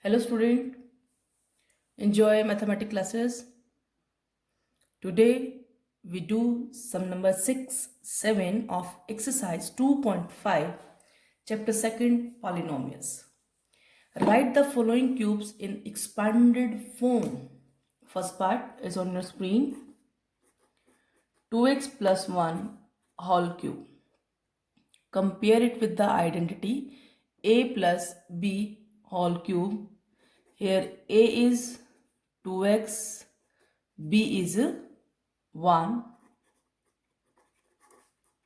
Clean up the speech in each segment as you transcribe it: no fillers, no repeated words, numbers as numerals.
Hello student, enjoy mathematics classes. Today we do sum number 6, 7 of exercise 2.5 chapter 2 polynomials. Write the following cubes in expanded form. First part is on your screen. 2x plus 1 whole cube. Compare it with the identity a plus b whole cube. Here a is 2x, b is 1.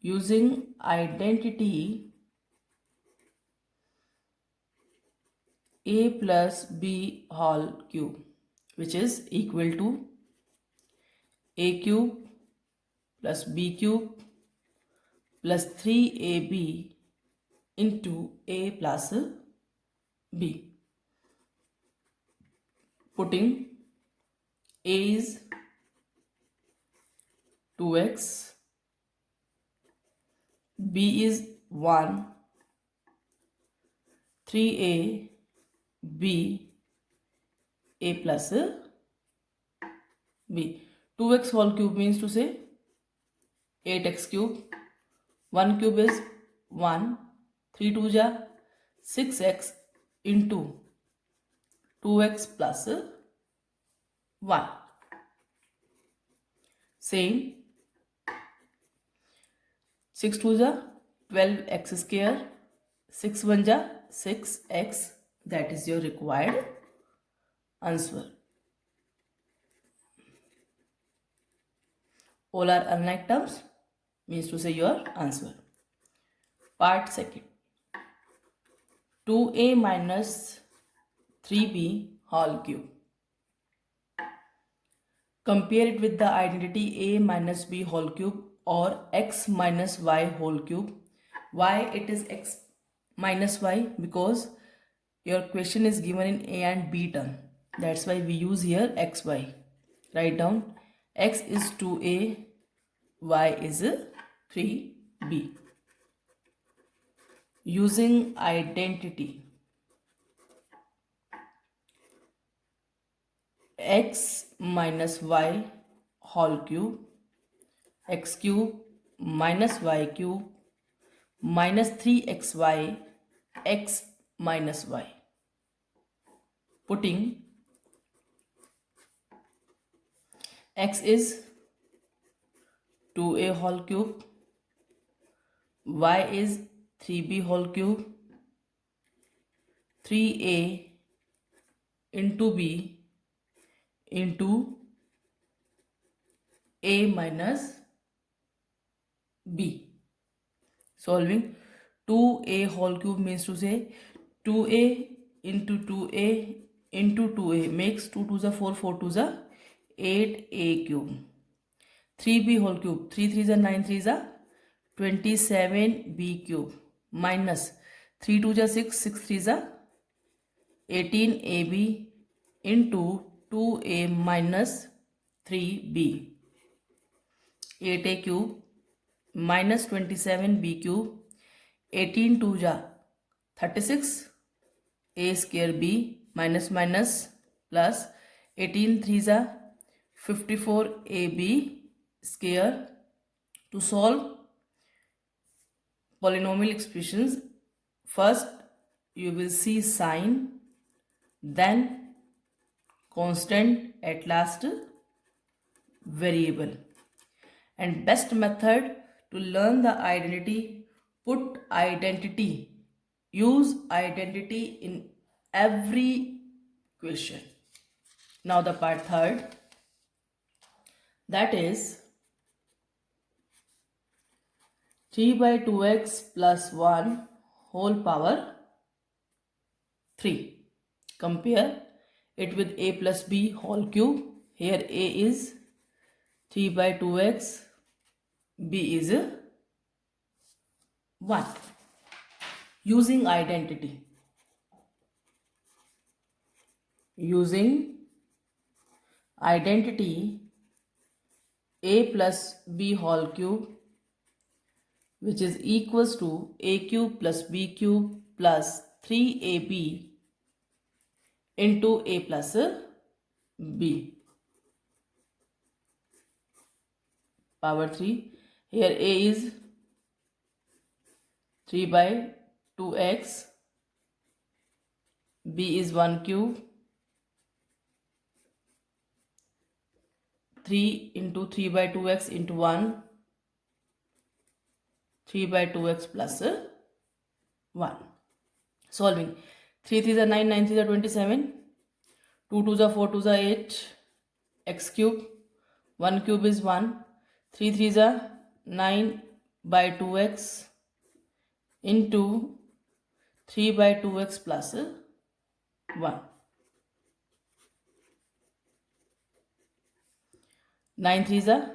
Using identity a plus b whole cube, which is equal to a cube plus b cube plus 3ab into a plus b. Putting a is 2x, b is 1, 3a, b, a plus b. 2x whole cube means to say 8x cube. 1 cube is 1, 3 2 ja 6x into 2x plus 1. Same 6 2 ja 12x square, 6 1 ja 6x. That is your required answer. All are unlike terms means to say your answer. Part second. 2a minus 3b whole cube. Compare it with the identity a minus b whole cube or x minus y whole cube. Why it is x minus y? Because your question is given in a and b term. That's why we use here xy. Write down x is 2a, y is 3b. Using identity x minus y whole cube, x cube minus y cube minus 3xy, x minus y. Putting x is 2a whole cube, y is 3b whole cube, 3a into b into a minus b. Solving 2a whole cube means to say 2a into 2a into 2a makes 2 2 is 4, 4 2 is 8a cube. 3b whole cube, 3 3 is 9, 3 is 27b cube minus 3 2 is 6, 6 3 is 18ab into 2a minus 3b. 8a cube minus 27b cube, 18 2 ja 36, a square b minus minus plus 18 3 ja 54ab square. To solve polynomial expressions, first you will see sign, then constant, at last variable. And best method to learn the identity, put identity, use identity in every question. Now the part third, that is 3 by 2x plus 1 whole power 3. Compare it with a plus b whole cube. Here a is 3 by 2x, b is 1. Using identity. Using identity a plus b whole cube, which is equals to a cube plus b cube plus 3ab into a plus b power 3. Here a is 3 by 2x, b is 1 cube, 3 into 3 by 2x into 1, 3 by 2x plus 1. Solving. 3 3s are 9, 9 3s are 27, 2 2s are 4, 2s are 8, x cube, 1 cube is 1, 3 3s are 9 by 2x into 3 by 2x plus 1. 9 3s are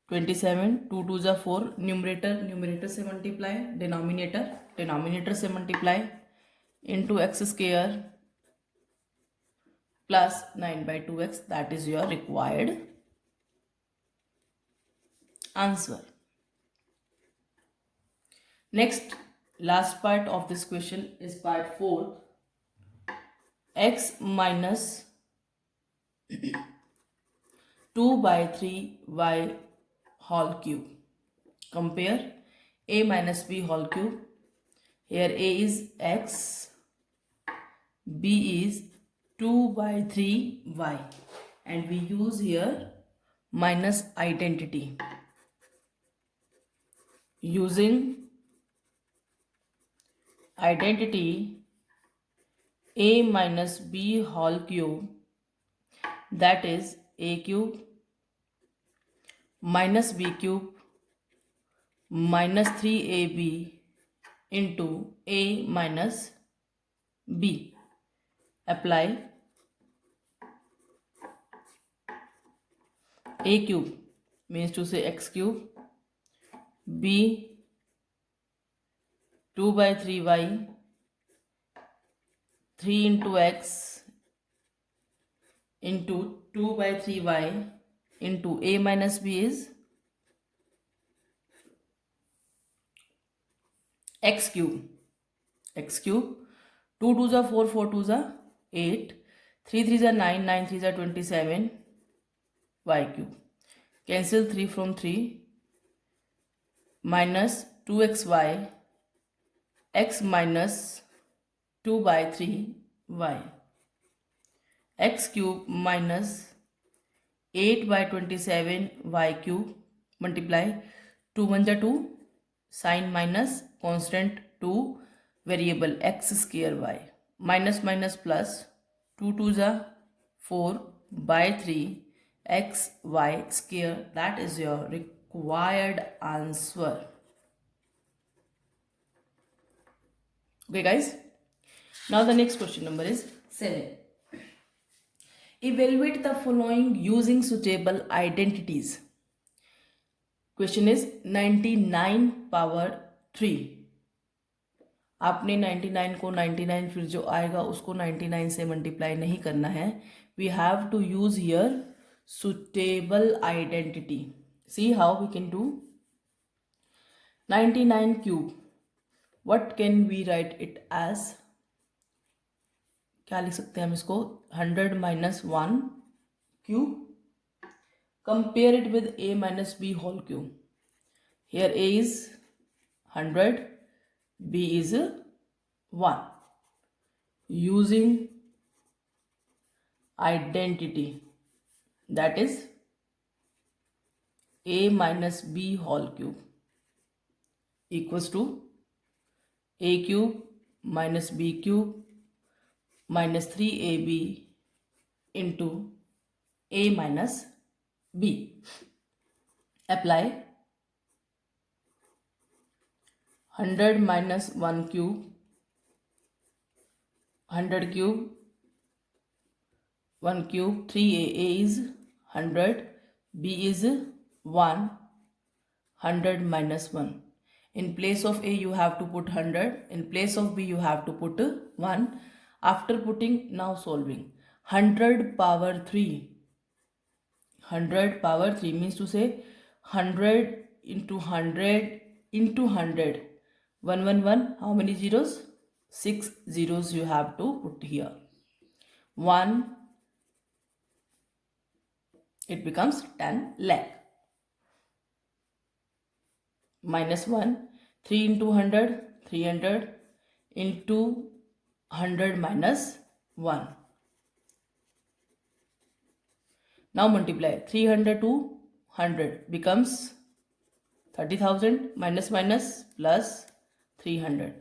27, 2 2s are 4, numerator से multiply, denominator से multiply into x square plus 9 by 2x. That is your required answer. Next, last part of this question is part 4. X minus 2 by 3y whole cube. Compare a minus b whole cube. Here a is x, b is 2 by 3y, and we use here minus identity. Using identity, a minus b whole cube, that is a cube minus b cube minus 3ab into a minus b. Apply. A cube means to say x cube, b 2 by 3y, 3 into x into 2 by 3y into a minus b is x cube. 2 2s are 4, 4 2s are 8, 3 3s are 9, 9 3s are 27, y cube. Cancel 3 from 3, minus 2xy, x minus 2 by 3y, x cube minus 8 by 27 y cube, multiply 2 1 ja 2, sign minus, constant 2, variable x square y, minus minus plus, 2 2 ja 4 by 3 x y square. That is your required answer. Okay guys, now the next question number is 7. Evaluate the following using suitable identities. Question is 99 power 3. आपने 99 को 99 फिर जो आएगा उसको 99 से multiply नहीं करना है. We have to use here suitable identity. See how we can do. 99 cube. What can we write it as? क्या लिख सकते हैं हम इसको? 100 minus 1 cube. Compare it with a minus b whole cube. Here a is 100, b is 1. Using identity, that is a minus b whole cube equals to a cube minus b cube minus 3ab into a minus b. Apply. 100 minus 1 cube, 100 cube, 1 cube, 3a is 100, b is 1, 100 minus 1. In place of a you have to put 100, in place of b you have to put 1. After putting, now solving. 100 power 3. 100 power 3 means to say 100 into 100 into 100. 1 1 1. How many zeros? 6 zeros you have to put here. 1, it becomes 10 lakh. Minus 1, 3 into 100, 300 into 100 minus 1. Now multiply 300 to 100 becomes 30,000 minus minus plus 300.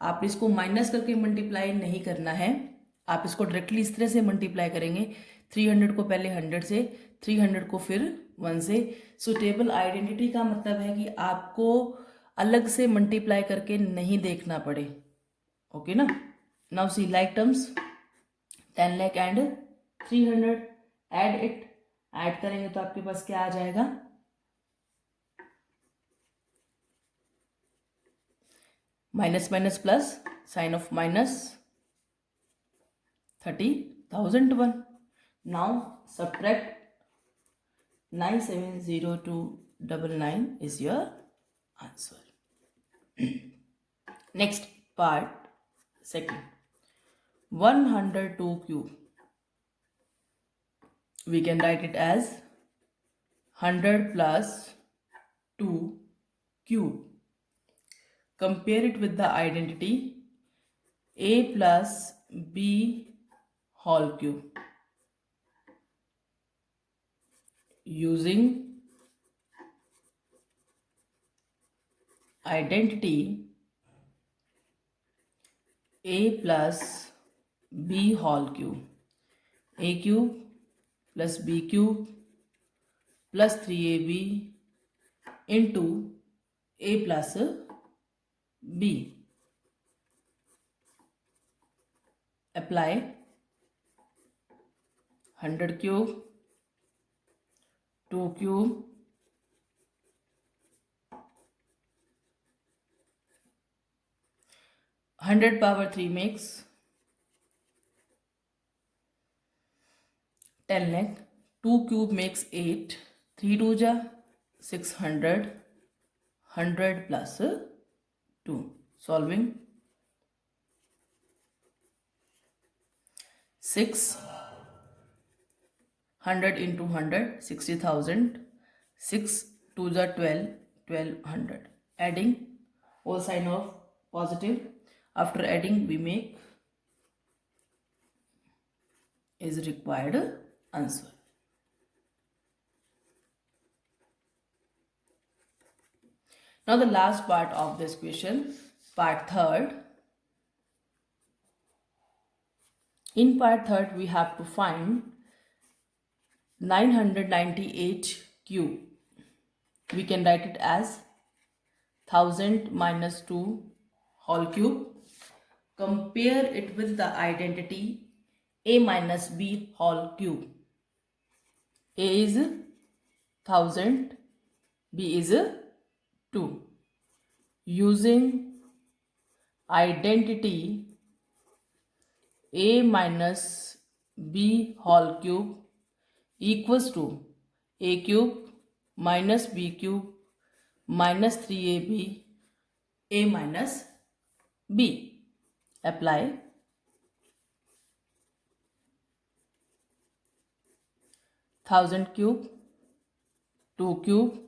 आप इसको minus करके multiply नहीं करना है, आप इसको directly इस तरह से मल्टीप्लाई करेंगे. 300 को पहले 100 से, 300 को फिर 1 से. सुटेबल आइडेंटिटी का मतलब है कि आपको अलग से मल्टीप्लाई करके नहीं देखना पड़े. ओके ना. Now see like terms 10 lakh and 300. Add it. Add करेंगे तो आपके पास क्या आ जाएगा? Minus minus plus, sign of minus, 30,001. Now subtract 970299 is your answer. Next part, second. 102 cube. We can write it as 100 plus 2 cube. Compare it with the identity a plus b whole cube. Using identity a plus b whole cube. A cube plus b cube plus 3ab into a plus b. Apply 100 cube, 2 cube, 100 power 3 makes 10 lakh. 2 cube makes 8. 3 2 ja 600. 100 plus 2. Solving 600 into 100, 60,000. 6 2 ja 12, 1200. Adding, all sign of positive. After adding we make is required answer. Now the last part of this question, part third. In part third we have to find 998 cube. We can write it as 1000 minus 2 whole cube. Compare it with the identity a minus b whole cube. A is 1000, b is 2. Using identity a minus b whole cube equals to a cube minus b cube minus 3ab a minus b. Apply 1000 cube, 2 cube,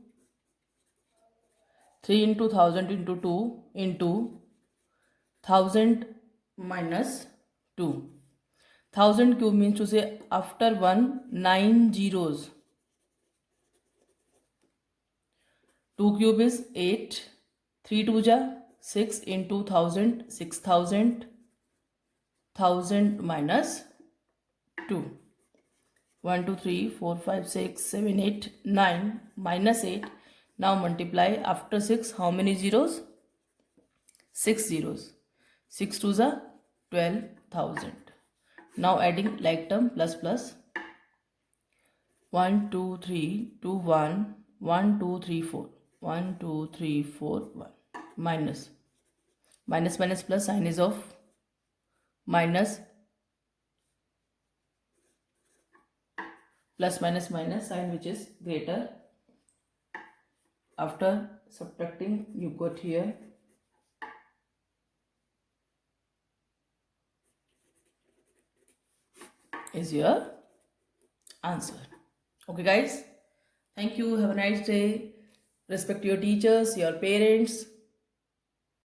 3 into 1000 into 2 into 1000 minus 2. 1000 cube means to say after 1 9 zeros. 2 cube is 8. 3 2 ja 6 into 1000, 6000. 1000 minus 2. 1 2 3 4 5 6 7 8 9 minus 8. Now multiply after 6 how many zeros? 6 zeros. 6 2 is 12,000. Now adding like term plus plus. 1 2 3 2 1 1 2 3 4 1 2 3 4 1 minus minus minus plus, sign is of minus, plus minus minus, sign which is greater. After subtracting you got here is your answer. Okay, guys. Thank you. Have a nice day. Respect your teachers, your parents.